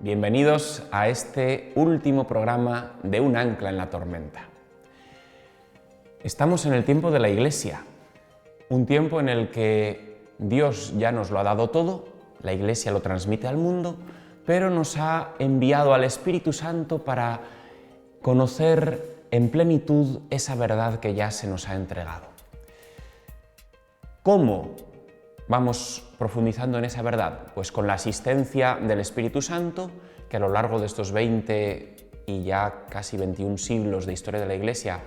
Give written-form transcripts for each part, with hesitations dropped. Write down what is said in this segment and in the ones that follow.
Bienvenidos a este último programa de Un ancla en la tormenta. Estamos en el tiempo de la Iglesia, un tiempo en el que Dios ya nos lo ha dado todo, la Iglesia lo transmite al mundo, pero nos ha enviado al Espíritu Santo para conocer en plenitud esa verdad que ya se nos ha entregado. ¿Cómo vamos profundizando en esa verdad? Pues con la asistencia del Espíritu Santo, que a lo largo de estos 20 y ya casi 21 siglos de historia de la Iglesia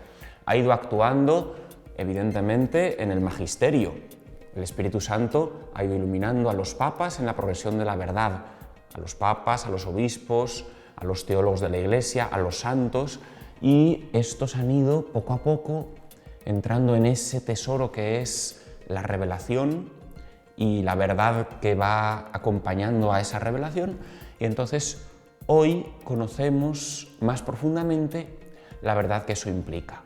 ha ido actuando, evidentemente, en el magisterio. El Espíritu Santo ha ido iluminando a los papas en la progresión de la verdad, a los papas, a los obispos, a los teólogos de la Iglesia, a los santos, y estos han ido poco a poco entrando en ese tesoro que es la revelación y la verdad que va acompañando a esa revelación, y entonces hoy conocemos más profundamente la verdad que eso implica.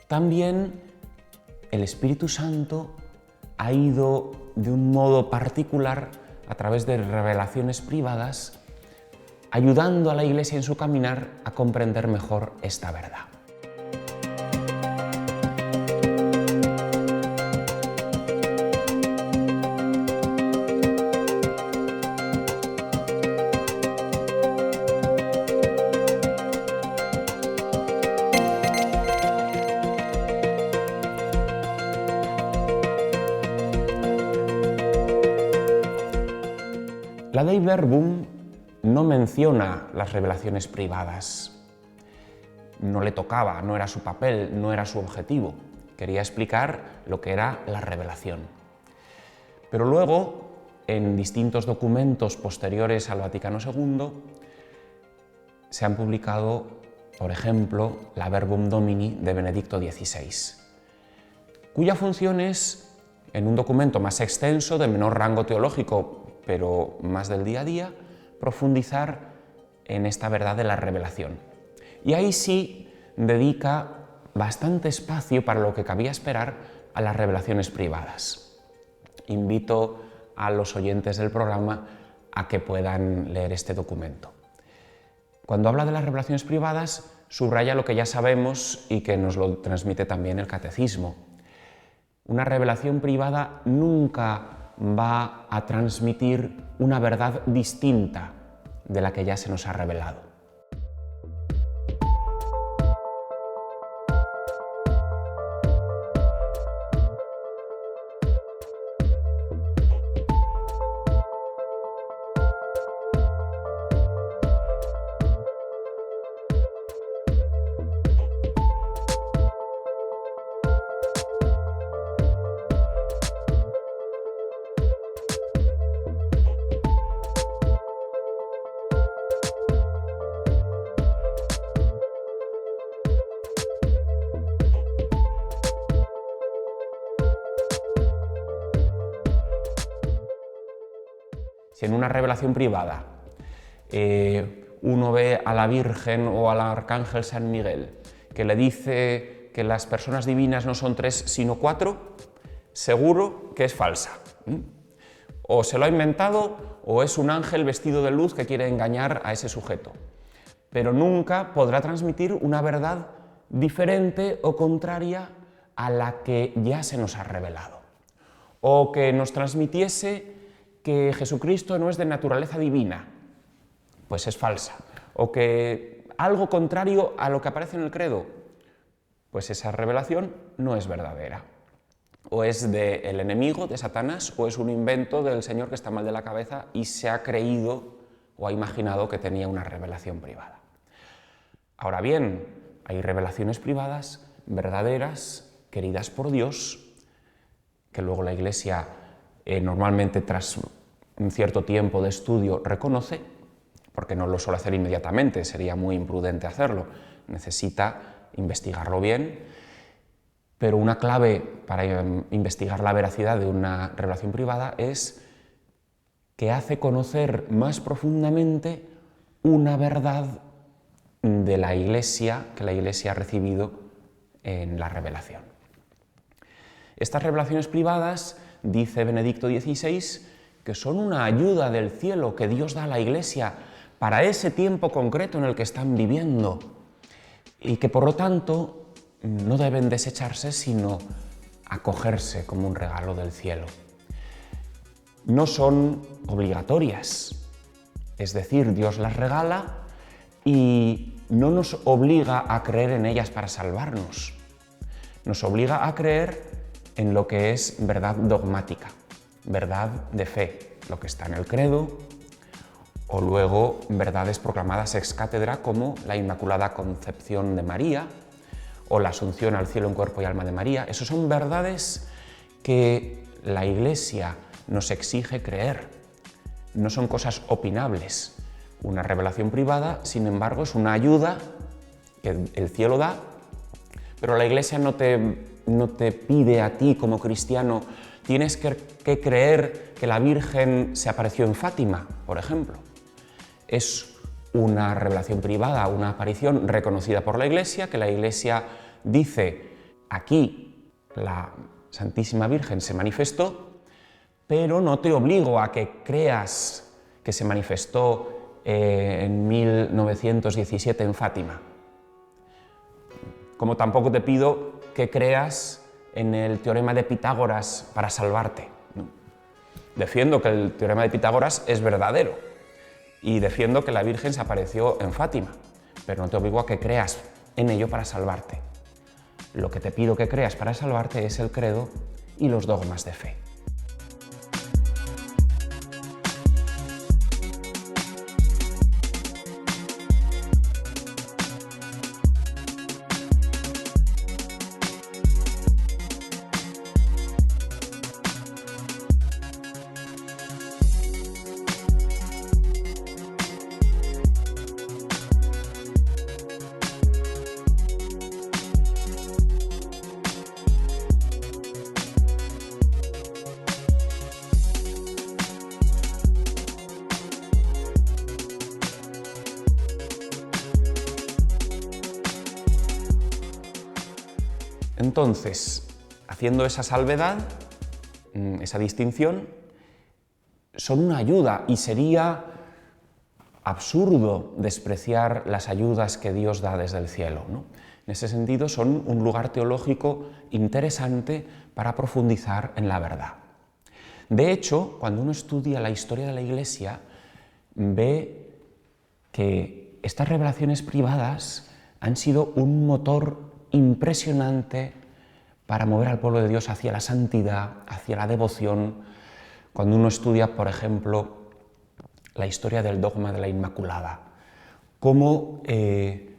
También el Espíritu Santo ha ido de un modo particular, a través de revelaciones privadas, ayudando a la Iglesia en su caminar a comprender mejor esta verdad. La Dei Verbum no menciona las revelaciones privadas. No le tocaba, no era su papel, no era su objetivo. Quería explicar lo que era la revelación. Pero luego, en distintos documentos posteriores al Vaticano II, se han publicado, por ejemplo, la Verbum Domini de Benedicto XVI, cuya función es, en un documento más extenso, de menor rango teológico, pero más del día a día, profundizar en esta verdad de la revelación. Y ahí sí dedica bastante espacio para lo que cabía esperar a las revelaciones privadas. Invito a los oyentes del programa a que puedan leer este documento. Cuando habla de las revelaciones privadas, subraya lo que ya sabemos y que nos lo transmite también el Catecismo. Una revelación privada nunca va a transmitir una verdad distinta de la que ya se nos ha revelado. Si en una revelación privada uno ve a la Virgen o al Arcángel San Miguel que le dice que las personas divinas no son 3 sino 4, seguro que es falsa. O se lo ha inventado o es un ángel vestido de luz que quiere engañar a ese sujeto. Pero nunca podrá transmitir una verdad diferente o contraria a la que ya se nos ha revelado. O que nos transmitiese que Jesucristo no es de naturaleza divina, pues es falsa. O que algo contrario a lo que aparece en el credo, pues esa revelación no es verdadera. O es del enemigo, de Satanás, o es un invento del Señor que está mal de la cabeza y se ha creído o ha imaginado que tenía una revelación privada. Ahora bien, hay revelaciones privadas verdaderas, queridas por Dios, que luego la Iglesia normalmente tras un cierto tiempo de estudio reconoce, porque no lo suele hacer inmediatamente, sería muy imprudente hacerlo, necesita investigarlo bien, pero una clave para investigar la veracidad de una revelación privada es que hace conocer más profundamente una verdad de la Iglesia que la Iglesia ha recibido en la revelación. Estas revelaciones privadas, dice Benedicto XVI, que son una ayuda del cielo que Dios da a la Iglesia para ese tiempo concreto en el que están viviendo y que por lo tanto no deben desecharse sino acogerse como un regalo del cielo. No son obligatorias, es decir, Dios las regala y no nos obliga a creer en ellas para salvarnos, nos obliga a creer en lo que es verdad dogmática, verdad de fe, lo que está en el credo, o luego verdades proclamadas ex cátedra como la Inmaculada Concepción de María o la Asunción al cielo en cuerpo y alma de María. Esas son verdades que la Iglesia nos exige creer, no son cosas opinables. Una revelación privada, sin embargo, es una ayuda que el cielo da, pero la Iglesia no te pide a ti como cristiano, tienes que creer que la Virgen se apareció en Fátima, por ejemplo. Es una revelación privada, una aparición reconocida por la Iglesia, que la Iglesia dice, aquí la Santísima Virgen se manifestó, pero no te obligo a que creas que se manifestó en 1917 en Fátima. Como tampoco te pido que creas en el teorema de Pitágoras para salvarte. Defiendo que el teorema de Pitágoras es verdadero y defiendo que la Virgen se apareció en Fátima, pero no te obligo a que creas en ello para salvarte. Lo que te pido que creas para salvarte es el credo y los dogmas de fe. Entonces, haciendo esa salvedad, esa distinción, son una ayuda y sería absurdo despreciar las ayudas que Dios da desde el cielo, ¿no? En ese sentido, son un lugar teológico interesante para profundizar en la verdad. De hecho, cuando uno estudia la historia de la Iglesia, ve que estas revelaciones privadas han sido un motor impresionante para mover al pueblo de Dios hacia la santidad, hacia la devoción. Cuando uno estudia, por ejemplo, la historia del dogma de la Inmaculada, cómo el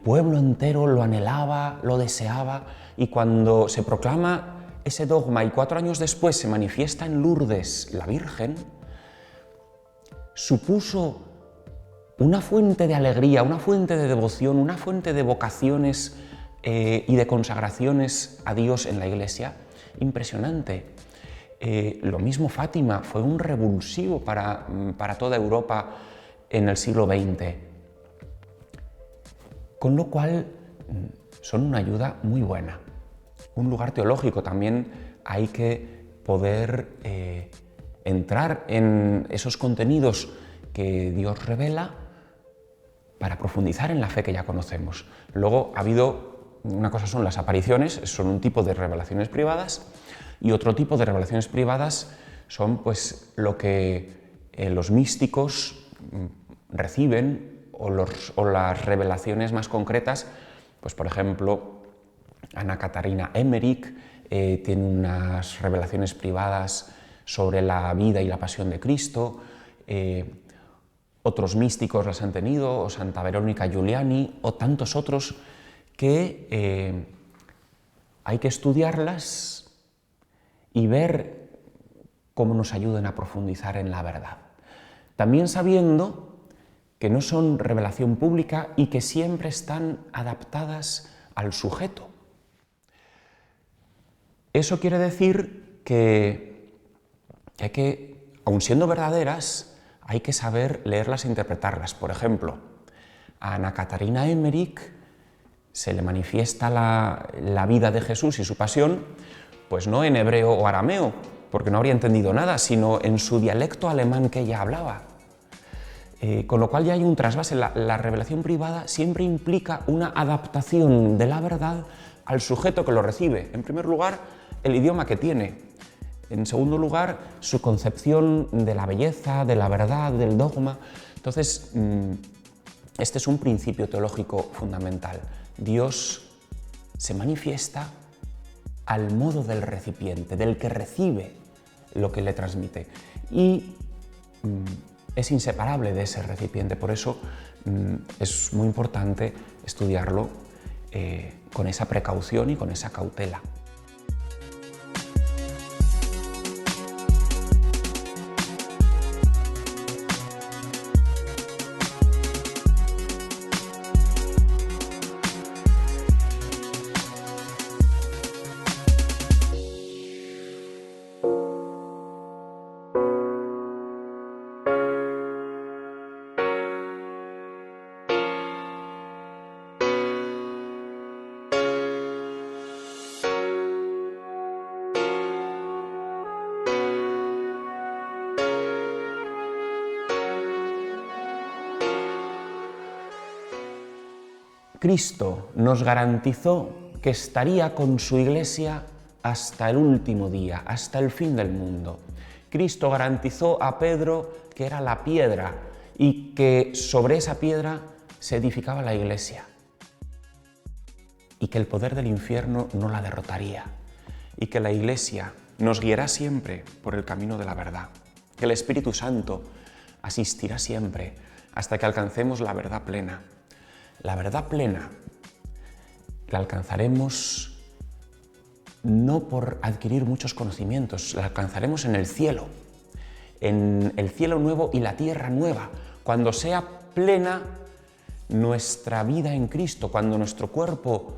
pueblo entero lo anhelaba, lo deseaba, y cuando se proclama ese dogma y 4 años después se manifiesta en Lourdes la Virgen, supuso una fuente de alegría, una fuente de devoción, una fuente de vocaciones y de consagraciones a Dios en la Iglesia impresionante. Lo mismo Fátima, fue un revulsivo para toda Europa en el siglo XX. Con lo cual, son una ayuda muy buena. Un lugar teológico, también hay que poder entrar en esos contenidos que Dios revela para profundizar en la fe que ya conocemos. Luego ha habido, una cosa son las apariciones, son un tipo de revelaciones privadas, y otro tipo de revelaciones privadas son pues lo que los místicos reciben o las revelaciones más concretas, pues por ejemplo, Ana Catarina Emmerich tiene unas revelaciones privadas sobre la vida y la pasión de Cristo, otros místicos las han tenido, o Santa Verónica Giuliani, o tantos otros que hay que estudiarlas y ver cómo nos ayudan a profundizar en la verdad. También sabiendo que no son revelación pública y que siempre están adaptadas al sujeto. Eso quiere decir que aun siendo verdaderas, hay que saber leerlas e interpretarlas. Por ejemplo, a Ana Catarina Emmerich se le manifiesta la vida de Jesús y su pasión, pues no en hebreo o arameo, porque no habría entendido nada, sino en su dialecto alemán que ella hablaba. Con lo cual ya hay un trasvase. La revelación privada siempre implica una adaptación de la verdad al sujeto que lo recibe. En primer lugar, el idioma que tiene. En segundo lugar, su concepción de la belleza, de la verdad, del dogma. Entonces, este es un principio teológico fundamental. Dios se manifiesta al modo del recipiente, del que recibe lo que le transmite. Y es inseparable de ese recipiente, por eso es muy importante estudiarlo con esa precaución y con esa cautela. Cristo nos garantizó que estaría con su Iglesia hasta el último día, hasta el fin del mundo. Cristo garantizó a Pedro que era la piedra y que sobre esa piedra se edificaba la Iglesia y que el poder del infierno no la derrotaría y que la Iglesia nos guiará siempre por el camino de la verdad, que el Espíritu Santo asistirá siempre hasta que alcancemos la verdad plena. La verdad plena la alcanzaremos no por adquirir muchos conocimientos, la alcanzaremos en el cielo nuevo y la tierra nueva, cuando sea plena nuestra vida en Cristo, cuando nuestro cuerpo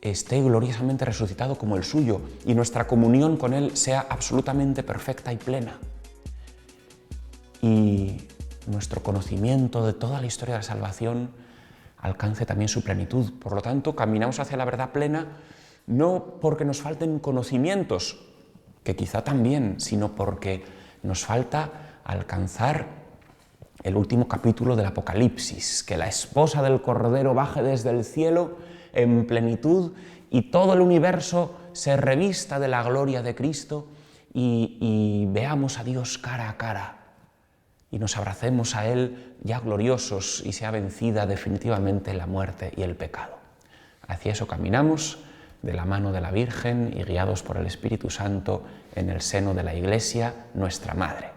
esté gloriosamente resucitado como el suyo y nuestra comunión con Él sea absolutamente perfecta y plena. Y nuestro conocimiento de toda la historia de la salvación alcance también su plenitud. Por lo tanto, caminamos hacia la verdad plena no porque nos falten conocimientos, que quizá también, sino porque nos falta alcanzar el último capítulo del Apocalipsis, que la esposa del Cordero baje desde el cielo en plenitud y todo el universo se revista de la gloria de Cristo y veamos a Dios cara a cara y nos abracemos a Él ya gloriosos y sea vencida definitivamente la muerte y el pecado. Hacia eso caminamos de la mano de la Virgen y guiados por el Espíritu Santo en el seno de la Iglesia, nuestra Madre.